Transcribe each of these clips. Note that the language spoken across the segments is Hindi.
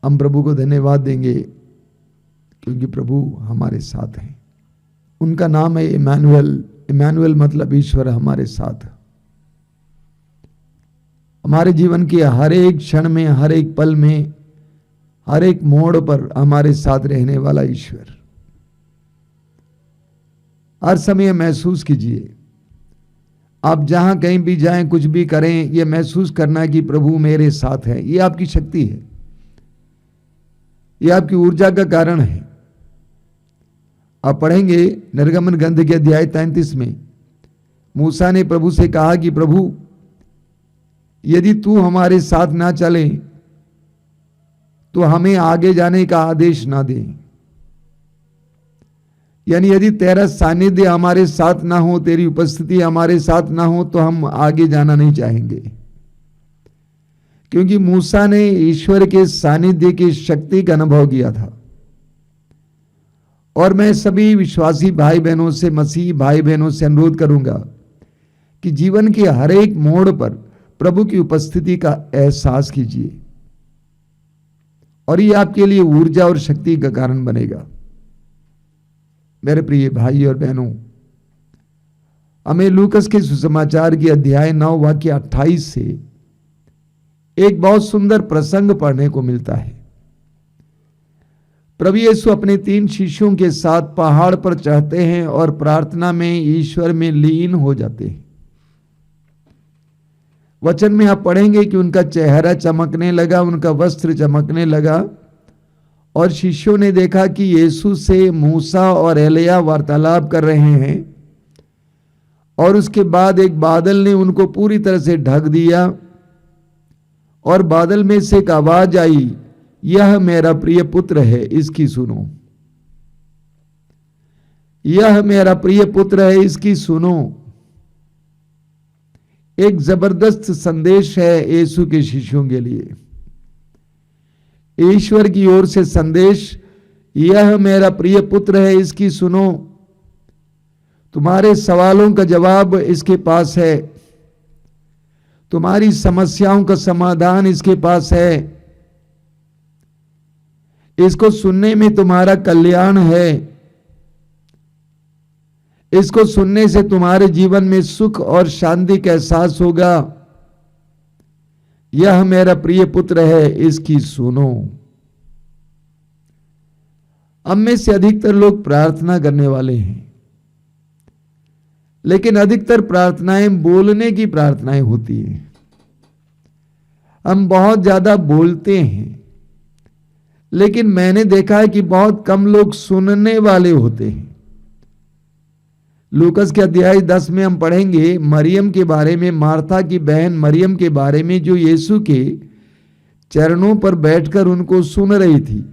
हम प्रभु को धन्यवाद देंगे क्योंकि प्रभु हमारे साथ हैं। उनका नाम है इमैनुअल। इमैनुअल मतलब ईश्वर हमारे साथ। हमारे जीवन के हर एक क्षण में, हर एक पल में, हर एक मोड़ पर हमारे साथ रहने वाला ईश्वर। हर समय महसूस कीजिए, आप जहां कहीं भी जाएं, कुछ भी करें, यह महसूस करना कि प्रभु मेरे साथ है। यह आपकी शक्ति है, यह आपकी ऊर्जा का कारण है। आप पढ़ेंगे निर्गमन ग्रंथ के अध्याय 33 में, मूसा ने प्रभु से कहा कि प्रभु यदि तू हमारे साथ ना चले तो हमें आगे जाने का आदेश ना दे। यानी यदि तेरा सानिध्य हमारे साथ ना हो, तेरी उपस्थिति हमारे साथ ना हो, तो हम आगे जाना नहीं चाहेंगे। क्योंकि मूसा ने ईश्वर के सानिध्य की शक्ति का अनुभव किया था। और मैं सभी विश्वासी भाई बहनों से, मसीही भाई बहनों से अनुरोध करूंगा कि जीवन के हर एक मोड़ पर प्रभु की उपस्थिति का एहसास कीजिए, और ये आपके लिए ऊर्जा और शक्ति का कारण बनेगा। मेरे प्रिय भाई और बहनों, हमें लूकस के सुसमाचार की अध्याय 9 वाक्य 28 से एक बहुत सुंदर प्रसंग पढ़ने को मिलता है। प्रभु यीशु अपने 3 शिष्यों के साथ पहाड़ पर चढ़ते हैं और प्रार्थना में ईश्वर में लीन हो जाते हैं। वचन में आप पढ़ेंगे कि उनका चेहरा चमकने लगा, उनका वस्त्र चमकने लगा, और शिष्यों ने देखा कि यीशु से मूसा और एलिया वार्तालाप कर रहे हैं। और उसके बाद एक बादल ने उनको पूरी तरह से ढक दिया, और बादल में से एक आवाज आई, यह मेरा प्रिय पुत्र है, इसकी सुनो। यह मेरा प्रिय पुत्र है, इसकी सुनो। एक जबरदस्त संदेश है यीशु के शिष्यों के लिए। ईश्वर की ओर से संदेश, यह मेरा प्रिय पुत्र है, इसकी सुनो। तुम्हारे सवालों का जवाब इसके पास है, तुम्हारी समस्याओं का समाधान इसके पास है। इसको सुनने में तुम्हारा कल्याण है। इसको सुनने से तुम्हारे जीवन में सुख और शांति का एहसास होगा। यह मेरा प्रिय पुत्र है, इसकी सुनो। हम में से अधिकतर लोग प्रार्थना करने वाले हैं, लेकिन अधिकतर प्रार्थनाएं बोलने की प्रार्थनाएं होती हैं। हम बहुत ज्यादा बोलते हैं, लेकिन मैंने देखा है कि बहुत कम लोग सुनने वाले होते हैं। लूकस के अध्याय 10 में हम पढ़ेंगे मरियम के बारे में, मार्था की बहन मरियम के बारे में, जो यीशु के चरणों पर बैठकर उनको सुन रही थी।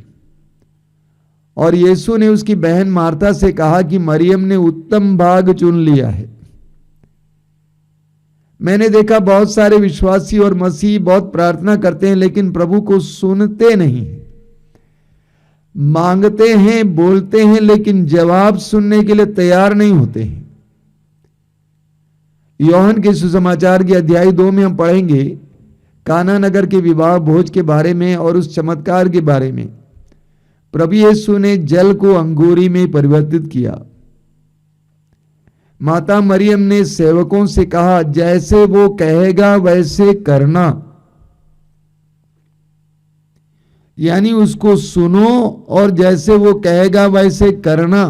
और यीशु ने उसकी बहन मार्था से कहा कि मरियम ने उत्तम भाग चुन लिया है। मैंने देखा बहुत सारे विश्वासी और मसीही बहुत प्रार्थना करते हैं, लेकिन प्रभु को सुनते नहीं। मांगते हैं, बोलते हैं, लेकिन जवाब सुनने के लिए तैयार नहीं होते हैं। यूहन्ना के सुसमाचार के अध्याय 2 में हम पढ़ेंगे काना नगर के विवाह भोज के बारे में और उस चमत्कार के बारे में। प्रभु यीशु ने जल को अंगूरी में परिवर्तित किया। माता मरियम ने सेवकों से कहा, जैसे वो कहेगा वैसे करना। यानी उसको सुनो और जैसे वो कहेगा वैसे करना।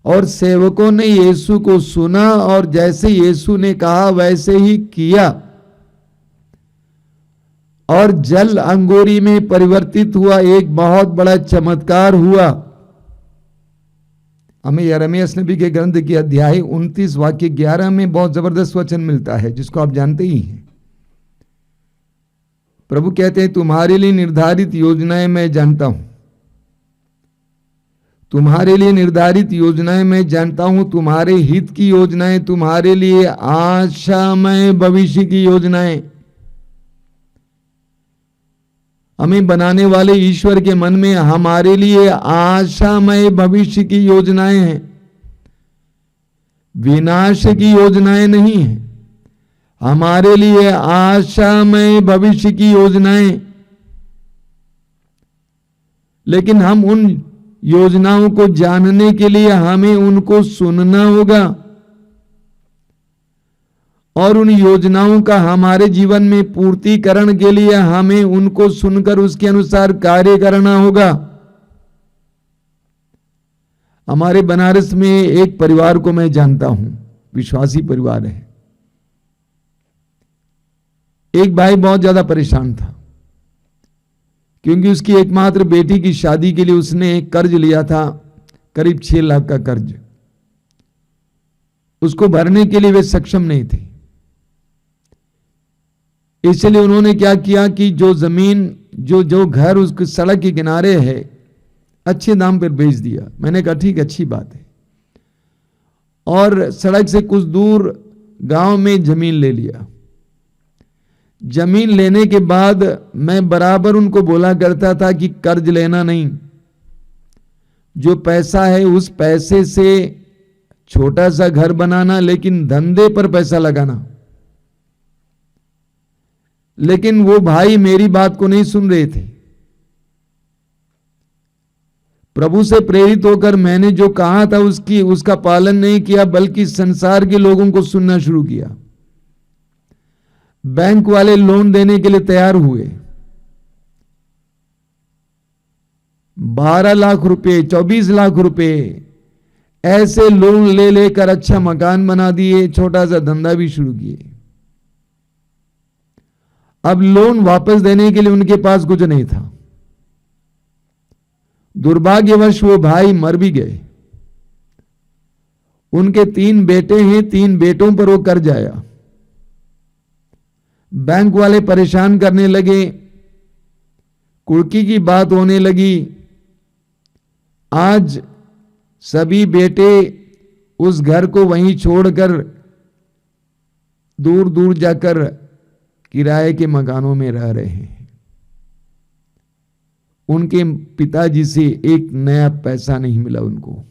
और सेवकों ने यीशु को सुना और जैसे यीशु ने कहा वैसे ही किया, और जल अंगूरी में परिवर्तित हुआ। एक बहुत बड़ा चमत्कार हुआ। हमें यिर्मयाह नबी के ग्रंथ के अध्याय 29 वाक्य 11 में बहुत जबरदस्त वचन मिलता है, जिसको आप जानते ही हैं। प्रभु कहते हैं, तुम्हारे लिए निर्धारित योजनाएं मैं जानता हूं। तुम्हारे लिए निर्धारित योजनाएं मैं जानता हूं, तुम्हारे हित की योजनाएं, तुम्हारे लिए आशामय भविष्य की योजनाएं। हमें बनाने वाले ईश्वर के मन में हमारे लिए आशामय भविष्य की योजनाएं हैं, विनाश की योजनाएं नहीं हैं। हमारे लिए आशामय भविष्य की योजनाएं। लेकिन हम उन योजनाओं को जानने के लिए हमें उनको सुनना होगा और उन योजनाओं का हमारे जीवन में पूर्तिकरण के लिए हमें उनको सुनकर उसके अनुसार कार्य करना होगा। हमारे बनारस में एक परिवार को मैं जानता हूं, विश्वासी परिवार है। एक भाई बहुत ज्यादा परेशान था क्योंकि उसकी एकमात्र बेटी की शादी के लिए उसने कर्ज लिया था, करीब 6 लाख का कर्ज। उसको भरने के लिए वे सक्षम नहीं थे। इसलिए उन्होंने क्या किया कि जो जमीन, जो घर उसके सड़क के किनारे है, अच्छे दाम पर बेच दिया। मैंने कहा ठीक, अच्छी बात है। और सड़क से कुछ दूर गांव में जमीन ले लिया। जमीन लेने के बाद मैं बराबर उनको बोला करता था कि कर्ज लेना नहीं, जो पैसा है उस पैसे से छोटा सा घर बनाना, लेकिन धंधे पर पैसा लगाना। लेकिन वो भाई मेरी बात को नहीं सुन रहे थे। प्रभु से प्रेरित होकर मैंने जो कहा था उसका पालन नहीं किया, बल्कि संसार के लोगों को सुनना शुरू किया। बैंक वाले लोन देने के लिए तैयार हुए। 12 लाख रुपए, 24 लाख रुपए ऐसे लोन ले लेकर अच्छा मकान बना दिए, छोटा सा धंधा भी शुरू किए। अब लोन वापस देने के लिए उनके पास कुछ नहीं था। दुर्भाग्यवश वो भाई मर भी गए। उनके 3 बेटे हैं, 3 बेटों पर वो कर्ज आया। बैंक वाले परेशान करने लगे, कुर्की की बात होने लगी। आज सभी बेटे उस घर को वहीं छोड़कर दूर दूर जाकर किराए के मकानों में रह रहे हैं। उनके पिताजी से एक नया पैसा नहीं मिला उनको।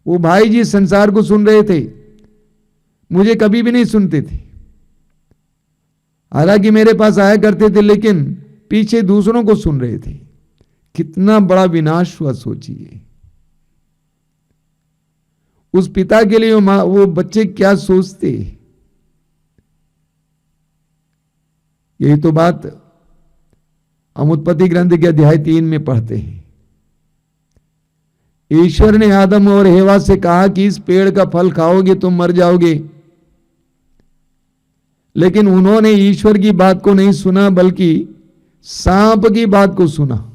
वो भाई जी संसार को सुन रहे थे, मुझे कभी भी नहीं सुनते थे। हालांकि मेरे पास आया करते थे, लेकिन पीछे दूसरों को सुन रहे थे। कितना बड़ा विनाश हुआ सोचिए। उस पिता के लिए वो बच्चे क्या सोचते। यही तो बात हम उत्पत्ति ग्रंथ के अध्याय 3 में पढ़ते हैं। ईश्वर ने आदम और हेवा से कहा कि इस पेड़ का फल खाओगे तुम मर जाओगे, लेकिन उन्होंने ईश्वर की बात को नहीं सुना, बल्कि सांप की बात को सुना।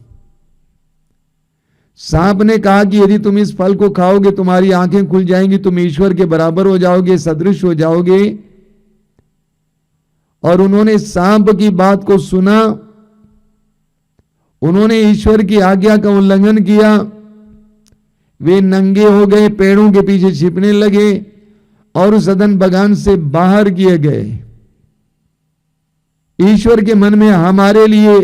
सांप ने कहा कि यदि तुम इस फल को खाओगे तुम्हारी आंखें खुल जाएंगी, तुम ईश्वर के बराबर हो जाओगे, सदृश हो जाओगे। और उन्होंने सांप की बात को सुना, उन्होंने ईश्वर की आज्ञा का उल्लंघन किया। वे नंगे हो गए, पेड़ों के पीछे छिपने लगे और उस अदन बगान से बाहर किए गए। ईश्वर के मन में हमारे लिए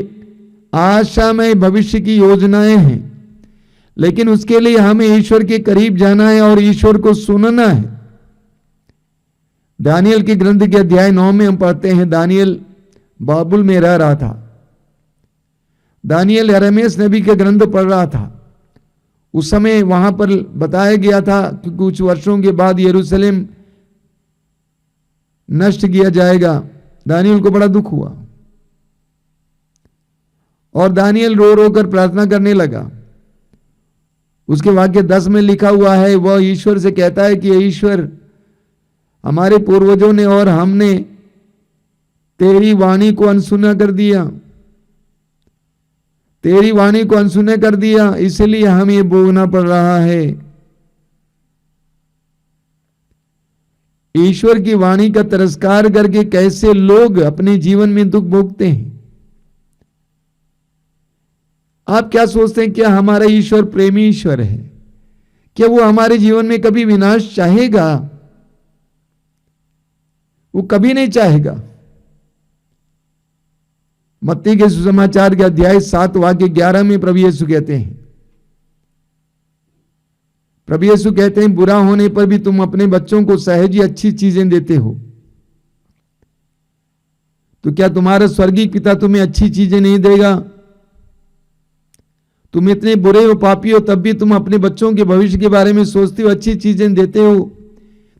आशामय भविष्य की योजनाएं हैं, लेकिन उसके लिए हमें ईश्वर के करीब जाना है और ईश्वर को सुनना है। दानियल के ग्रंथ के अध्याय 9 में हम पढ़ते हैं, दानियल बाबुल में रह रहा था। दानियल यिर्मयाह नबी के ग्रंथ पढ़ रहा था। उस समय वहां पर बताया गया था कि कुछ वर्षों के बाद यरूशलेम नष्ट किया जाएगा। दानियल को बड़ा दुख हुआ और दानियल रो रो कर प्रार्थना करने लगा। उसके वाक्य 10 में लिखा हुआ है, वह ईश्वर से कहता है कि ईश्वर, हमारे पूर्वजों ने और हमने तेरी वाणी को अनसुना कर दिया, तेरी वाणी को अनसुना कर दिया, इसलिए हमें ये भोगना पड़ रहा है। ईश्वर की वाणी का तिरस्कार करके कैसे लोग अपने जीवन में दुख भोगते हैं। आप क्या सोचते हैं, क्या हमारा ईश्वर प्रेमी ईश्वर है? क्या वो हमारे जीवन में कभी विनाश चाहेगा? वो कभी नहीं चाहेगा। मत्ती के सुसमाचार के अध्याय 7 वाक्य 11 में प्रभु यीशु कहते हैं, प्रभु यीशु कहते हैं, बुरा होने पर भी तुम अपने बच्चों को सहज ही अच्छी चीजें देते हो, तो क्या तुम्हारा स्वर्गीय पिता तुम्हें अच्छी चीजें नहीं देगा? तुम इतने बुरे हो, पापी हो, तब भी तुम अपने बच्चों के भविष्य के बारे में सोचते हो, अच्छी चीजें देते हो,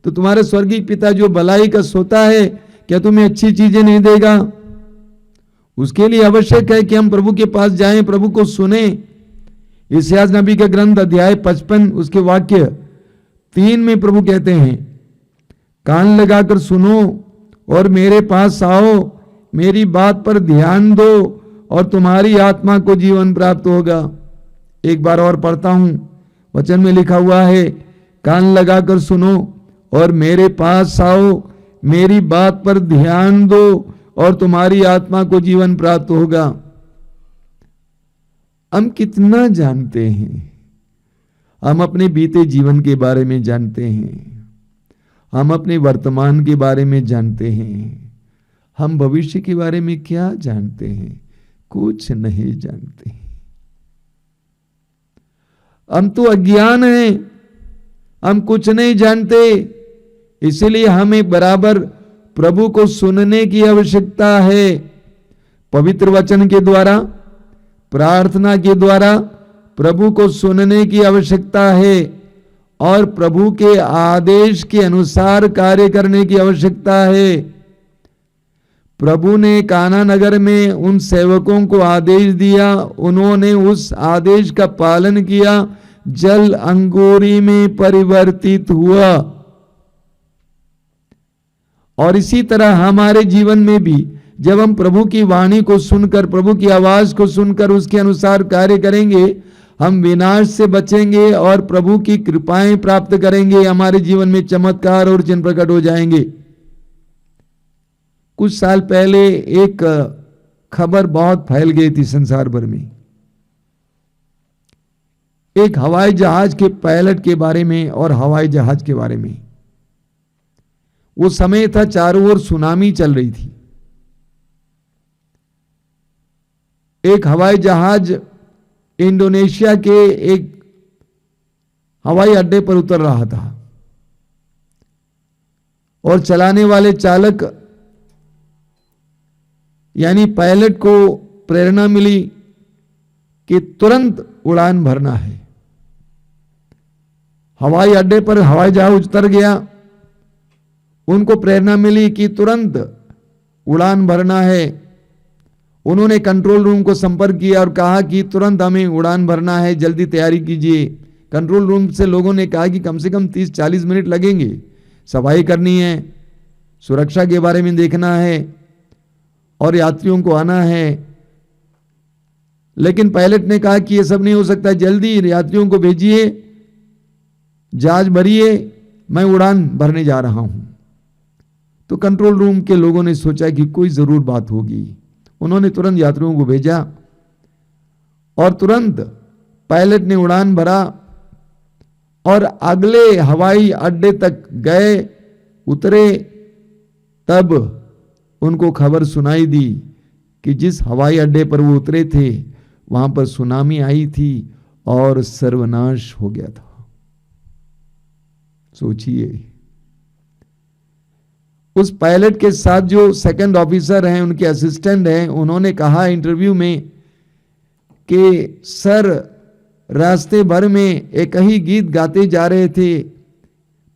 तो तुम्हारे स्वर्गीय पिता जो भलाई का सोता है, क्या तुम्हें अच्छी चीजें नहीं देगा? उसके लिए आवश्यक है कि हम प्रभु के पास जाएं, प्रभु को सुने। इस्यास नबी का ग्रंथ अध्याय 55 उसके वाक्य 3 में प्रभु कहते हैं, कान लगाकर सुनो और मेरे पास आओ, मेरी बात पर ध्यान दो और तुम्हारी आत्मा को जीवन प्राप्त होगा। एक बार और पढ़ता हूं, वचन में लिखा हुआ है, कान लगाकर सुनो और मेरे पास आओ, मेरी बात पर ध्यान दो और तुम्हारी आत्मा को जीवन प्राप्त होगा। हम कितना जानते हैं? हम अपने बीते जीवन के बारे में जानते हैं, हम अपने वर्तमान के बारे में जानते हैं, हम भविष्य के बारे में क्या जानते हैं? कुछ नहीं जानते। हम तो अज्ञान हैं, हम कुछ नहीं जानते। इसलिए हमें बराबर प्रभु को सुनने की आवश्यकता है। पवित्र वचन के द्वारा, प्रार्थना के द्वारा प्रभु को सुनने की आवश्यकता है और प्रभु के आदेश के अनुसार कार्य करने की आवश्यकता है। प्रभु ने काना नगर में उन सेवकों को आदेश दिया, उन्होंने उस आदेश का पालन किया, जल अंगूरी में परिवर्तित हुआ। और इसी तरह हमारे जीवन में भी जब हम प्रभु की वाणी को सुनकर, प्रभु की आवाज को सुनकर उसके अनुसार कार्य करेंगे, हम विनाश से बचेंगे और प्रभु की कृपाएं प्राप्त करेंगे। हमारे जीवन में चमत्कार और चिन्ह प्रकट हो जाएंगे। कुछ साल पहले एक खबर बहुत फैल गई थी संसार भर में, एक हवाई जहाज के पायलट के बारे में और हवाई जहाज के बारे में। वो समय था चारों ओर सुनामी चल रही थी। एक हवाई जहाज इंडोनेशिया के एक हवाई अड्डे पर उतर रहा था और चलाने वाले चालक यानी पायलट को प्रेरणा मिली कि तुरंत उड़ान भरना है। हवाई अड्डे पर हवाई जहाज उतर गया, उनको प्रेरणा मिली कि तुरंत उड़ान भरना है। उन्होंने कंट्रोल रूम को संपर्क किया और कहा कि तुरंत हमें उड़ान भरना है, जल्दी तैयारी कीजिए। कंट्रोल रूम से लोगों ने कहा कि कम से कम 30-40 मिनट लगेंगे, सफाई करनी है, सुरक्षा के बारे में देखना है और यात्रियों को आना है। लेकिन पायलट ने कहा कि यह सब नहीं हो सकता, जल्दी यात्रियों को भेजिए, जहाज भरिए, मैं उड़ान भरने जा रहा हूं। तो कंट्रोल रूम के लोगों ने सोचा कि कोई जरूर बात होगी। उन्होंने तुरंत यात्रियों को भेजा और तुरंत पायलट ने उड़ान भरा और अगले हवाई अड्डे तक गए, उतरे, तब उनको खबर सुनाई दी कि जिस हवाई अड्डे पर वो उतरे थे वहां पर सुनामी आई थी और सर्वनाश हो गया था। सोचिए, उस पायलट के साथ जो सेकंड ऑफिसर हैं, उनके असिस्टेंट हैं, उन्होंने कहा इंटरव्यू में कि सर, रास्ते भर में एक ही गीत गाते जा रहे थे,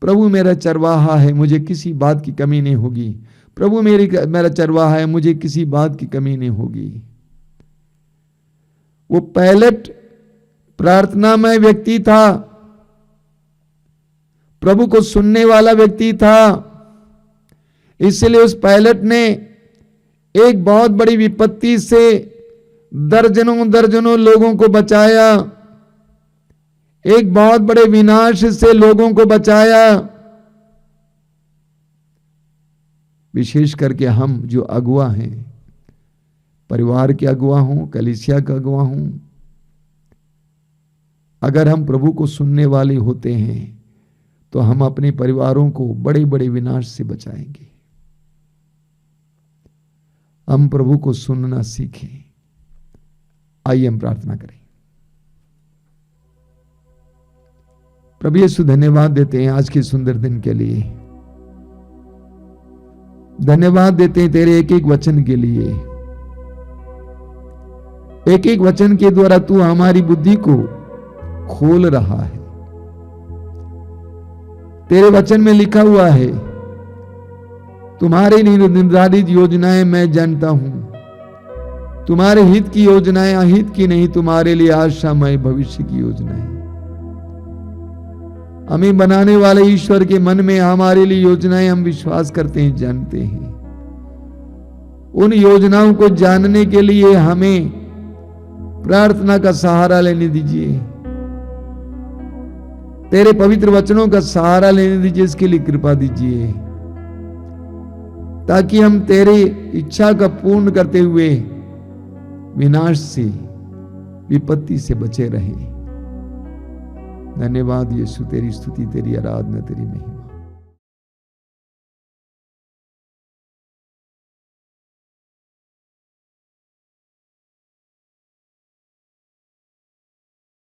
प्रभु मेरा चरवाहा है, मुझे किसी बात की कमी नहीं होगी। प्रभु मेरा चरवाहा है, मुझे किसी बात की कमी नहीं होगी। वो पायलट प्रार्थनामय व्यक्ति था, प्रभु को सुनने वाला व्यक्ति था। इसलिए उस पायलट ने एक बहुत बड़ी विपत्ति से दर्जनों दर्जनों लोगों को बचाया, एक बहुत बड़े विनाश से लोगों को बचाया। विशेष करके हम जो अगुआ हैं, परिवार के अगुआ हों, कलीसिया का अगुआ हों, अगर हम प्रभु को सुनने वाले होते हैं तो हम अपने परिवारों को बड़े बड़े विनाश से बचाएंगे। हम प्रभु को सुनना सीखें। आइए हम प्रार्थना करें। प्रभु यीशु, धन्यवाद देते हैं आज के सुंदर दिन के लिए, धन्यवाद देते हैं तेरे एक एक वचन के लिए। एक एक वचन के द्वारा तू हमारी बुद्धि को खोल रहा है। तेरे वचन में लिखा हुआ है, तुम्हारी निर्धारित योजनाएं मैं जानता हूं, तुम्हारे हित की योजनाएं अहित की नहीं, तुम्हारे लिए आशामय भविष्य की योजनाएं। हमें बनाने वाले ईश्वर के मन में हमारे लिए योजनाएं हम विश्वास करते हैं, जानते हैं। उन योजनाओं को जानने के लिए हमें प्रार्थना का सहारा लेने दीजिए, तेरे पवित्र वचनों का सहारा लेने दीजिए, इसके लिए कृपा दीजिए, ताकि हम तेरे इच्छा का पूर्ण करते हुए विनाश से, विपत्ति से बचे रहें। धन्यवाद यीशु, तेरी स्तुति, तेरी आराधना, तेरी महिमा।